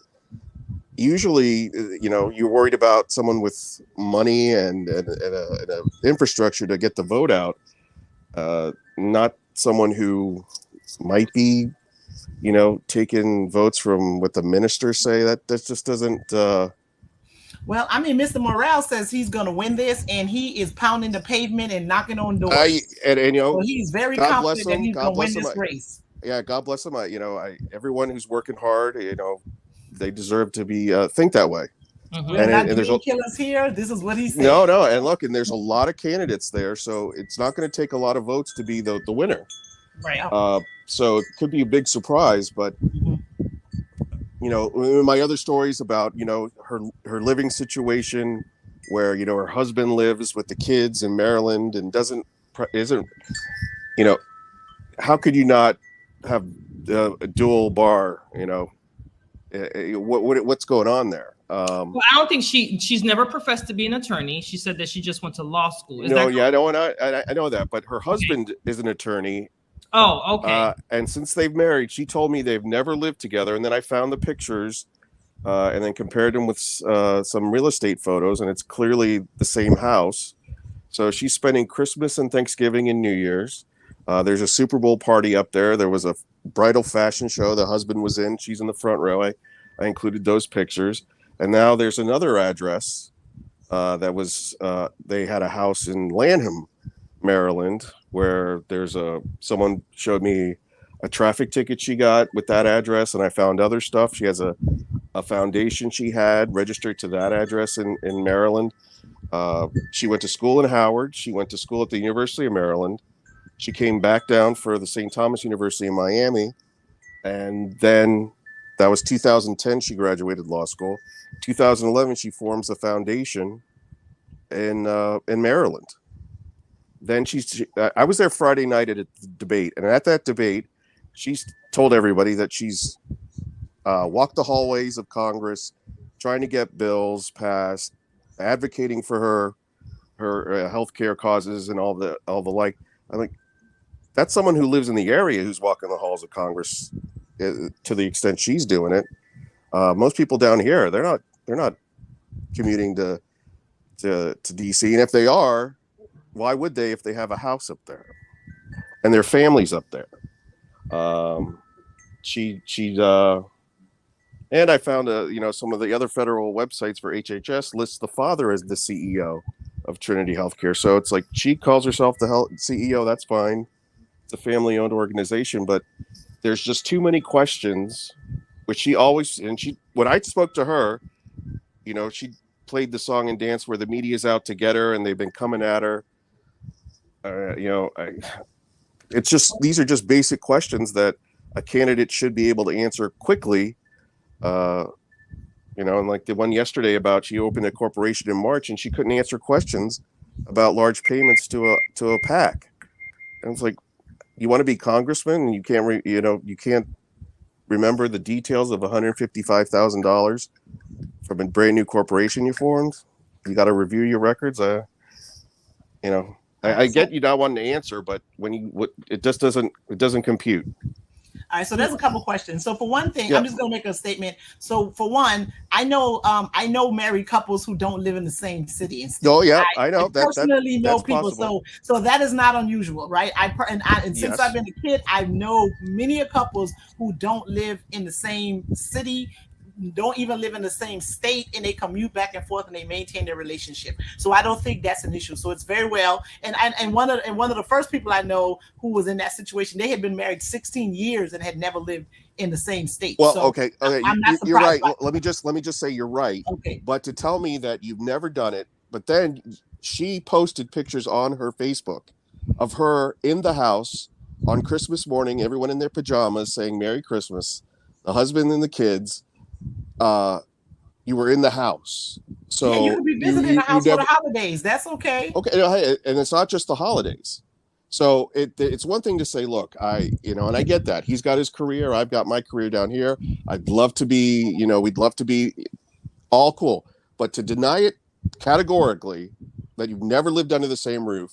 usually, you know, you're worried about someone with money and a infrastructure to get the vote out, not someone who might be, you know, taking votes from what the ministers say. That just doesn't. Well, I mean, Mr. Morel says he's going to win this, and he is pounding the pavement and knocking on doors. And you know, so he's very God confident bless him. that he's God going to bless win him. this race. Yeah, God bless him. You know, everyone who's working hard, you know, they deserve to be think that way. Mm-hmm. And there's killers here. This is what he said. No, and look, and there's a lot of candidates there, so it's not going to take a lot of votes to be the winner. Right. So it could be a big surprise, but you know, my other stories about, you know, her living situation, where, you know, her husband lives with the kids in Maryland and isn't, you know, how could you not have a dual bar? You know, what's going on there? Well, I don't think she's never professed to be an attorney. She said that she just went to law school. I know that, but her husband is an attorney. Oh, okay. And since they've married, she told me they've never lived together. And then I found the pictures and then compared them with some real estate photos, and it's clearly the same house. So she's spending Christmas and Thanksgiving and New Year's. There's a Super Bowl party up there. There was a bridal fashion show the husband was in. She's in the front row. I included those pictures. And now there's another address that was they had a house in Lanham, Maryland, where there's someone showed me a traffic ticket she got with that address, and I found other stuff. She has a foundation she had registered to that address in Maryland. She went to school in Howard. She went to school at the University of Maryland. She came back down for the St. Thomas University in Miami, and then that was 2010. She graduated law school. 2011, she forms a foundation in Maryland. Then I was there Friday night at a debate, and at that debate, she's told everybody that she's walked the hallways of Congress, trying to get bills passed, advocating for her healthcare causes and all the like. I think that's someone who lives in the area who's walking the halls of Congress to the extent she's doing it. Most people down here, they're not commuting to DC, and if they are, why would they if they have a house up there and their families up there? And I found some of the other federal websites for HHS lists the father as the CEO of Trinity Healthcare. So it's like she calls herself the CEO. That's fine. It's a family-owned organization, but there's just too many questions, which she always, and she, when I spoke to her, she played the song and dance where the media's out to get her and they've been coming at her. It's just, these are just basic questions that a candidate should be able to answer quickly. And like the one yesterday about she opened a corporation in March and she couldn't answer questions about large payments to a PAC. And it's like, you want to be congressman and you can't, you can't remember the details of $155,000 from a brand new corporation you formed. You got to review your records. I get you not wanting to answer, but it just doesn't compute. All right, so there's a couple questions. So for one thing, I'm just going to make a statement. So for one, I know married couples who don't live in the same city. And oh yeah, I know. I personally know people, possible. so that is not unusual, right? And since I've been a kid, I know many couples who don't live in the same city, don't even live in the same state, and they commute back and forth and they maintain their relationship. So I don't think that's an issue. So it's very well. And one of the first people I know who was in that situation, they had been married 16 years and had never lived in the same state. Well, so okay, I'm not you're right. let me just say you're right. Okay. But to tell me that you've never done it, but then she posted pictures on her Facebook of her in the house on Christmas morning, everyone in their pajamas saying Merry Christmas, the husband and the kids. You were in the house, so you could be visiting the house for the holidays. That's okay. Okay, and it's not just the holidays. So it's one thing to say, look, and I get that he's got his career, I've got my career down here. I'd love to be, we'd love to be all cool, but to deny it categorically that you've never lived under the same roof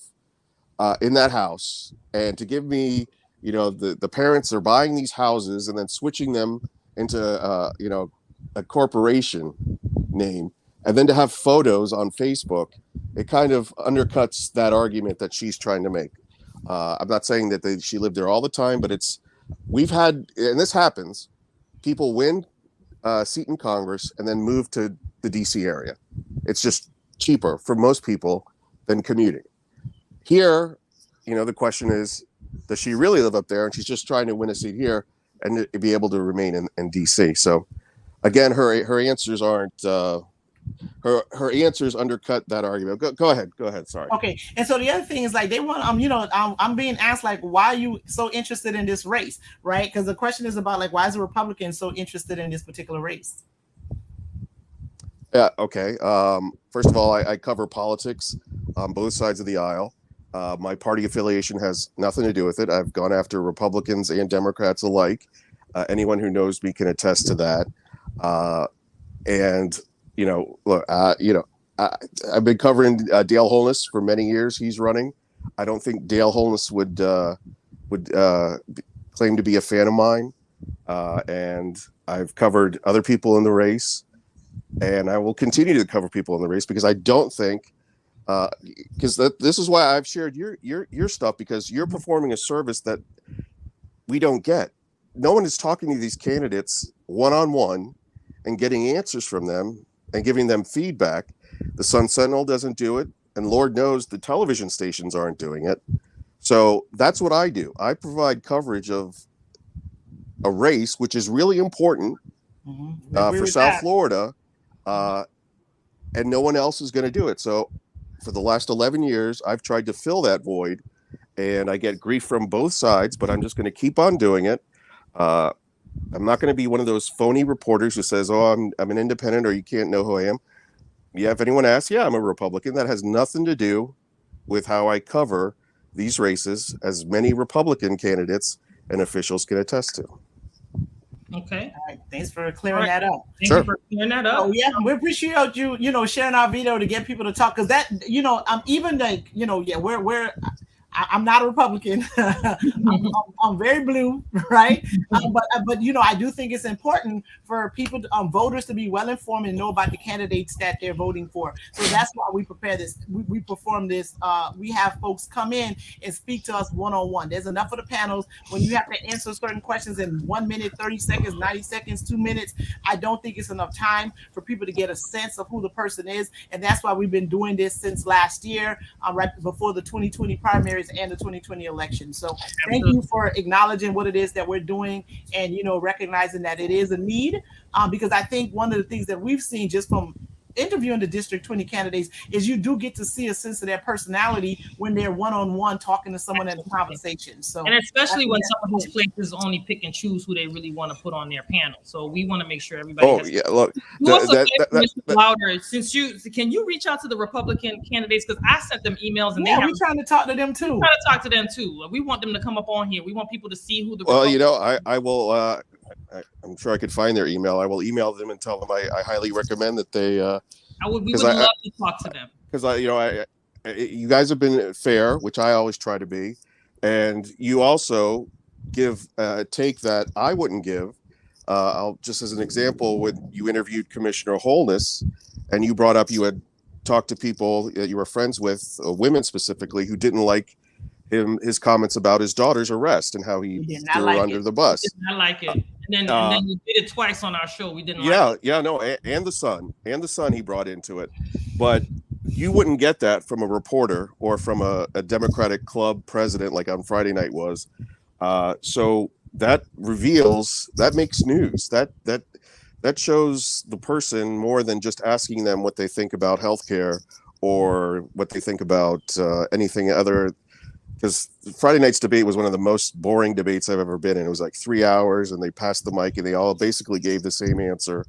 in that house, and to give me, the parents are buying these houses and then switching them into a corporation name, and then to have photos on Facebook, it kind of undercuts that argument that she's trying to make. I'm not saying that she lived there all the time, but we've had, and this happens, people win a seat in Congress and then move to the DC area. It's just cheaper for most people than commuting. Here, the question is, does she really live up there? And she's just trying to win a seat here and be able to remain in DC. So again, her answers aren't her answers undercut that argument. Go ahead. Sorry. Okay. And so the other thing is like they want I'm being asked like, why are you so interested in this race, right? Because the question is about like, why is a Republican so interested in this particular race? Yeah. Okay. First of all, I cover politics on both sides of the aisle. My party affiliation has nothing to do with it. I've gone after Republicans and Democrats alike. Anyone who knows me can attest to that. Look, I've been covering Dale Holness for many years. He's running. I don't think Dale Holness would claim to be a fan of mine. And I've covered other people in the race, and I will continue to cover people in the race because I don't think, because this is why I've shared your stuff, because you're performing a service that we don't get. No one is talking to these candidates one-on-one and getting answers from them and giving them feedback. The Sun Sentinel doesn't do it, and Lord knows the television stations aren't doing it. So that's what I do. I provide coverage of a race, which is really important for South Florida, and no one else is going to do it. So for the last 11 years, I've tried to fill that void, and I get grief from both sides, but I'm just going to keep on doing it. I'm not going to be one of those phony reporters who says, "Oh, I'm an independent," or "You can't know who I am." Yeah, if anyone asks, yeah, I'm a Republican. That has nothing to do with how I cover these races, as many Republican candidates and officials can attest to. Okay. All right. Thanks for clearing that up. Thank you for clearing that up. Oh yeah, we appreciate you, sharing our video to get people to talk, because that, even like, we're I'm not a Republican. I'm very blue, right? But you know, I do think it's important for people, voters, to be well informed and know about the candidates that they're voting for. So that's why we prepare this. We perform this. We have folks come in and speak to us one-on-one. There's enough of the panels when you have to answer certain questions in 1 minute, 30 seconds, 90 seconds, 2 minutes. I don't think it's enough time for people to get a sense of who the person is, and that's why we've been doing this since last year, right before the 2020 primaries and the 2020 election. So thank you for acknowledging what it is that we're doing, and you know, recognizing that it is a need, because I think one of the things that we've seen just from interviewing the District 20 candidates is you do get to see a sense of their personality when they're one-on-one talking to someone in a conversation. So, and especially when some of these places only pick and choose who they really want to put on their panel. So we want to make sure everybody. Oh yeah, look. Mr. Louder, since can you reach out to the Republican candidates, because I sent them emails and we're trying to talk to them too. We're trying to talk to them too. We want them to come up on here. We want people to see who the. Well, you know, I will. I'm sure I could find their email. I will email them and tell them I highly recommend that they. We would love to talk to them, because you guys have been fair, which I always try to be, and you also give a take that I wouldn't give. I'll just as an example, when you interviewed Commissioner Holness, and you brought up you had talked to people that you were friends with, women specifically, who didn't like his comments about his daughter's arrest and how he threw her under the bus. I like it. And then you did it twice on our show. We didn't. And the son he brought into it, but you wouldn't get that from a reporter or from a Democratic club president like on Friday night was. So that makes news. That shows the person more than just asking them what they think about healthcare or what they think about anything other. Because Friday night's debate was one of the most boring debates I've ever been in. It was like 3 hours, and they passed the mic, and they all basically gave the same answer.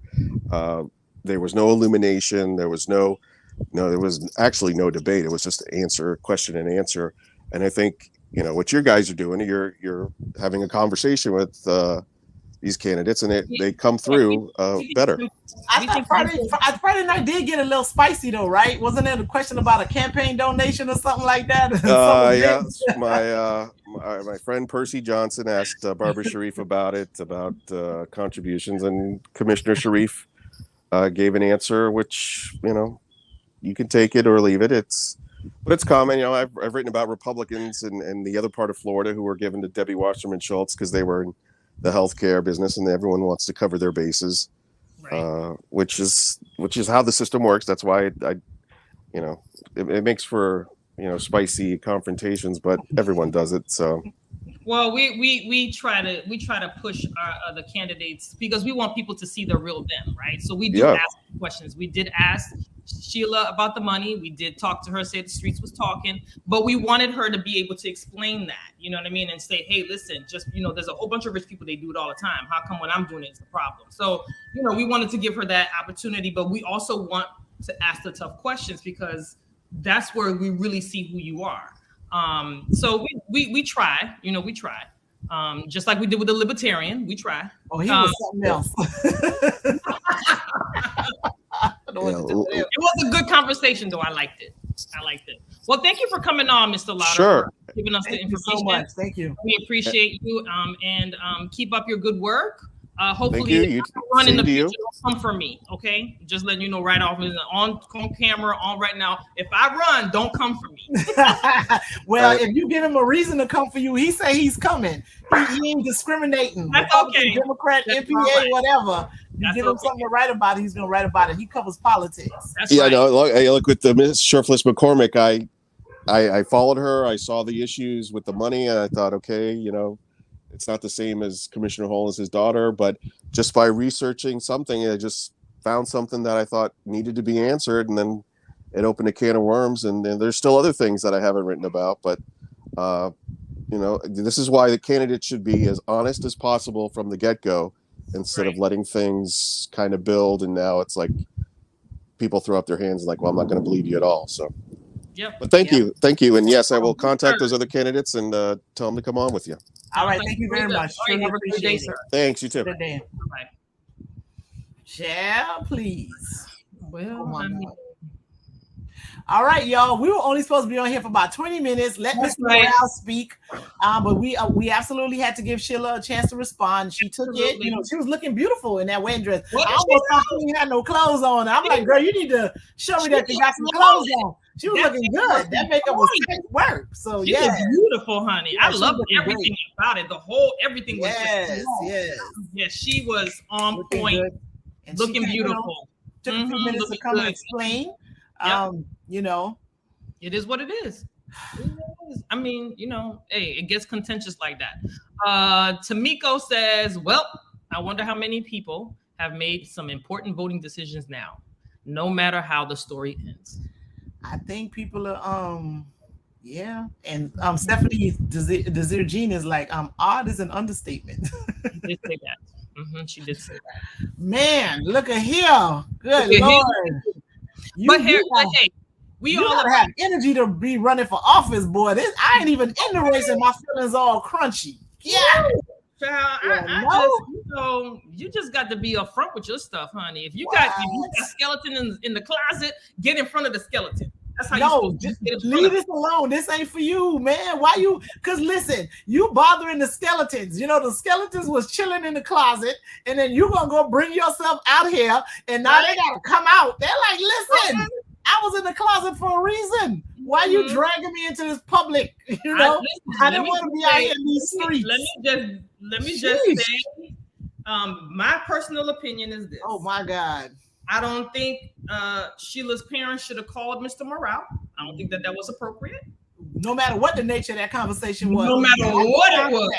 There was no illumination. There was there was actually no debate. It was just question and answer. And I think, you know, what your guys are doing, you're having a conversation with these candidates, and they come through better. I thought Friday night did get a little spicy though, right? Wasn't there a question about a campaign donation or something like that? Yeah, my friend Percy Johnson asked Barbara Sharif about contributions, and Commissioner Sharif gave an answer, which, you know, you can take it or leave it. But it's common. You know, I've written about Republicans in the other part of Florida who were given to Debbie Wasserman Schultz because they were in the healthcare business, and everyone wants to cover their bases, right. which is how the system works. That's why it makes for, you know, spicy confrontations, but everyone does it. So, well, we try to push the candidates because we want people to see the real them, right? So we do ask questions. We did ask Sheila about the money. We did talk to her, say the streets was talking, but we wanted her to be able to explain that, you know what I mean? And say, hey, listen, just, you know, there's a whole bunch of rich people, they do it all the time. How come when I'm doing it, it's a problem? So, you know, we wanted to give her that opportunity, but we also want to ask the tough questions because that's where we really see who you are. So we try, you know, just like we did with the Libertarian, we try. Oh, he was something else. It was a good conversation, though. I liked it. Well, thank you for coming on, Mr. Louder. Sure. Giving us the information. Thank you so much. Thank you. We appreciate you. And keep up your good work. Hopefully, you run in the future. Don't come for me, okay? Just letting you know right off, on camera, on right now. If I run, don't come for me. Well, if you give him a reason to come for you, he say he's coming. He ain't discriminating. That's okay. Democrat, MPA, whatever. You give him something to write about it, he's going to write about it. He covers politics. That's right. No, look with the Miss Sheriff McCormick. I followed her. I saw the issues with the money, and I thought, okay, you know, it's not the same as Commissioner Holness' daughter, but just by researching something, I just found something that I thought needed to be answered, and then it opened a can of worms. And there's still other things that I haven't written about, but you know, this is why the candidate should be as honest as possible from the get-go, instead of letting things kind of build. And now it's like people throw up their hands like, well, I'm not going to believe you at all. So, but thank you. And yes, I will contact those other candidates and tell them to come on with you. All right. Thank you very much. Really appreciate it. Thanks. You too. Good day. Bye. Share, please. Well, All right, y'all. We were only supposed to be on here for about 20 minutes. Let Mr. Morel speak. But we absolutely had to give Sheila a chance to respond. She took it. You know, she was looking beautiful in that wedding dress. I almost thought she didn't have no clothes on. I'm like, girl, you need to show me that you got some clothes on. She was looking good. That makeup was tight work. So she was beautiful, honey. I loved everything about it. Everything was yes, she was on point, looking beautiful. Took a few minutes to come and explain. You know, it is what it is. I mean, you know, hey, it gets contentious like that. Tamiko says, well, I wonder how many people have made some important voting decisions now, no matter how the story ends. I think people are yeah, and Stephanie Desir Jean is like odd is an understatement. She did say that. She did say that. Man, look at here. Good Lord. But hey, we all gotta have energy to be running for office, boy. I ain't even in the race and my feelings all crunchy. Yeah. Child, you just got to be upfront with your stuff, honey. If you got a skeleton in the closet, get in front of the skeleton. That's how just leave this alone. This ain't for you, man. Why you? Because listen, you bothering the skeletons. You know, the skeletons was chilling in the closet, and then you gonna go bring yourself out here, and now they gotta come out. They're like, listen, I was in the closet for a reason. Why you dragging me into this public? You know, I didn't want to be out here in these streets. Let me just say, my personal opinion is this. Oh my God. I don't think Sheila's parents should have called Mr. Morel. I don't think that was appropriate. No matter what the nature of that conversation was. No matter what it was.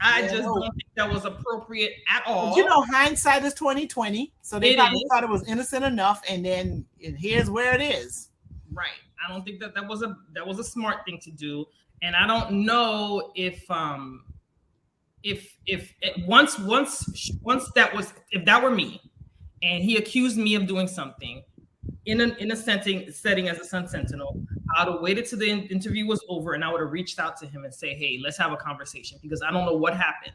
I just don't think that was appropriate at all. You know, hindsight is 20/20. So they probably thought it was innocent enough, and then here's where it is. Right. I don't think that was a smart thing to do. And I don't know if once if that were me, and he accused me of doing something in a setting as a Sun Sentinel, I would have waited till the interview was over, and I would have reached out to him and say, hey, let's have a conversation, because I don't know what happened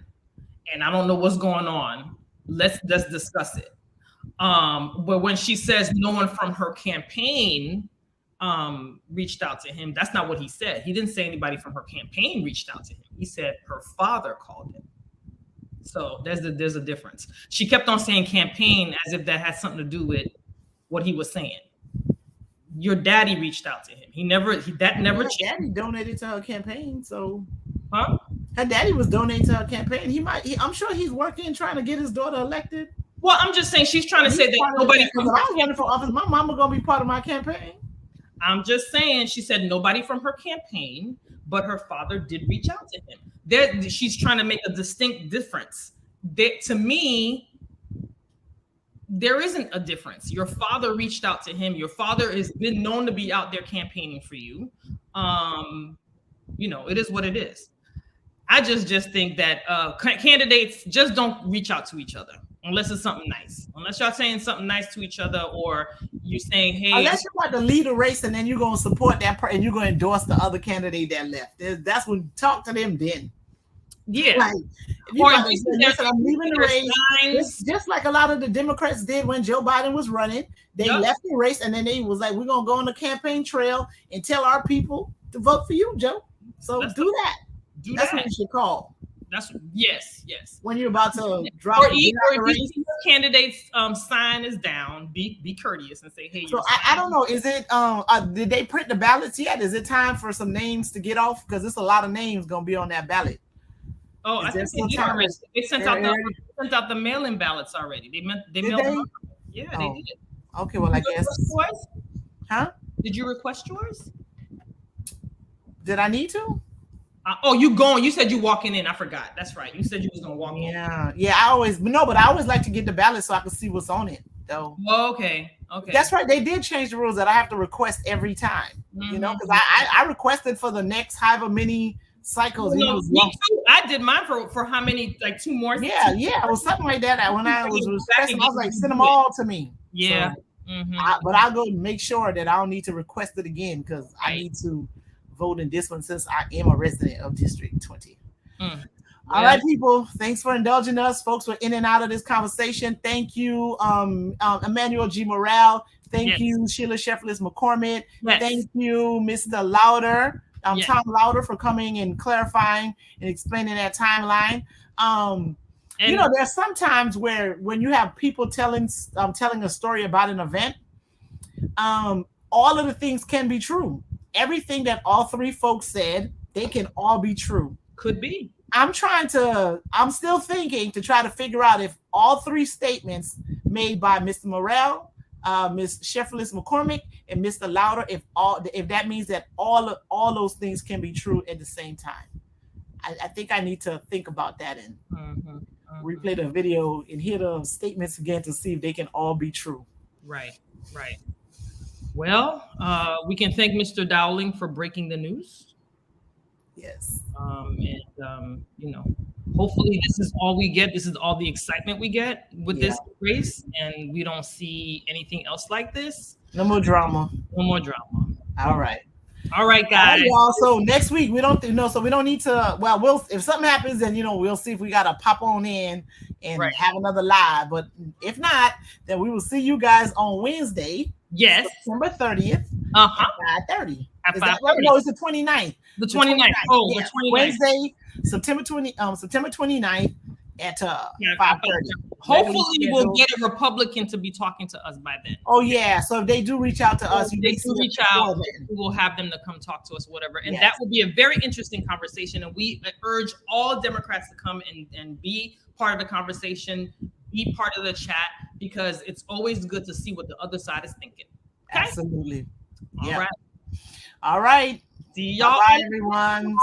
and I don't know what's going on. Let's discuss it. But when she says no one from her campaign reached out to him, that's not what he said. He didn't say anybody from her campaign reached out to him. He said her father called him. So there's a difference. She kept on saying campaign as if that had something to do with what he was saying. Your daddy reached out to him. Her daddy donated to her campaign. So, her daddy was donating to her campaign. I'm sure he's working trying to get his daughter elected. Well, I'm just saying she's trying to say that nobody from. I was running for office. My mama gonna be part of my campaign. I'm just saying she said nobody from her campaign, but her father did reach out to him. She's trying to make a distinct difference. To me, there isn't a difference. Your father reached out to him. Your father has been known to be out there campaigning for you. You know, it is what it is. I just think that candidates just don't reach out to each other unless it's something nice. Unless y'all saying something nice to each other, or you saying, hey. Unless you're about to lead a race and then you're going to support that person and you're going to endorse the other candidate that left. That's when talk to them then. Yeah. Like, if I'm leaving the race, just like a lot of the Democrats did when Joe Biden was running. They left the race and then they was like, we're going to go on the campaign trail and tell our people to vote for you, Joe. So do that. That's what you should call. Yes. When you're about to drop or if candidate's sign is down, be courteous and say, hey. So I don't know. Is it did they print the ballots yet? Is it time for some names to get off? Because there's a lot of names gonna be on that ballot. Oh, I think they sent out the mail-in ballots already. They mailed them out. Yeah, they did. Okay, well, I guess. Huh? Did you request yours? Did I need to? You going? You said you walking in. I forgot. That's right. You said you was gonna walk in. Yeah. I always like to get the ballot so I can see what's on it, though. Okay. That's right. They did change the rules that I have to request every time. You know, because I requested for the next however many cycles. No, me too. I did mine for how many? Like 2 more. Yeah. It was something like that. When I was requesting, I was like, send them all to me. Yeah. So, but I'll go make sure that I don't need to request it again because I need to vote in this one since I am a resident of District 20. All right, people. Thanks for indulging us. Folks were in and out of this conversation. Thank you, Emmanuel G. Morel. Thank you, Sheila Sheffield McCormick. Yes. Thank you, Mr. Louder, Yes. Tom Louder, for coming and clarifying and explaining that timeline. You know, there's sometimes where when you have people telling a story about an event, all of the things can be true. Everything that all three folks said, they can all be true. Could be. I'm still thinking to try to figure out if all three statements made by Mr. Morel, Ms. Sheffield McCormick, and Mr. Louder, if that means that all those things can be true at the same time. I think I need to think about that and replay the video and hear the statements again to see if they can all be true. Right. Well, we can thank Mr. Dowling for breaking the news. Yes. You know, hopefully this is all we get. This is all the excitement we get with this race, and we don't see anything else like this. No more drama. All right. All right, guys. So next week we don't so we don't need to. Well, we'll if something happens, then we'll see if we gotta pop on in and have another live. But if not, then we will see you guys on Wednesday. Yes, September 30th. At 5:30. At 5:30. No, it's the 29th. The 29th. Oh, the 29th. Wednesday, September 29th at 5:30. Hopefully, we'll get a Republican to be talking to us by then. Oh yeah. So if they do reach out to us, we will have them to come talk to us, whatever. And that will be a very interesting conversation. And we urge all Democrats to come and be part of the conversation, be part of the chat, because it's always good to see what the other side is thinking. Okay? Absolutely. All right. All right. See y'all. Bye, everyone.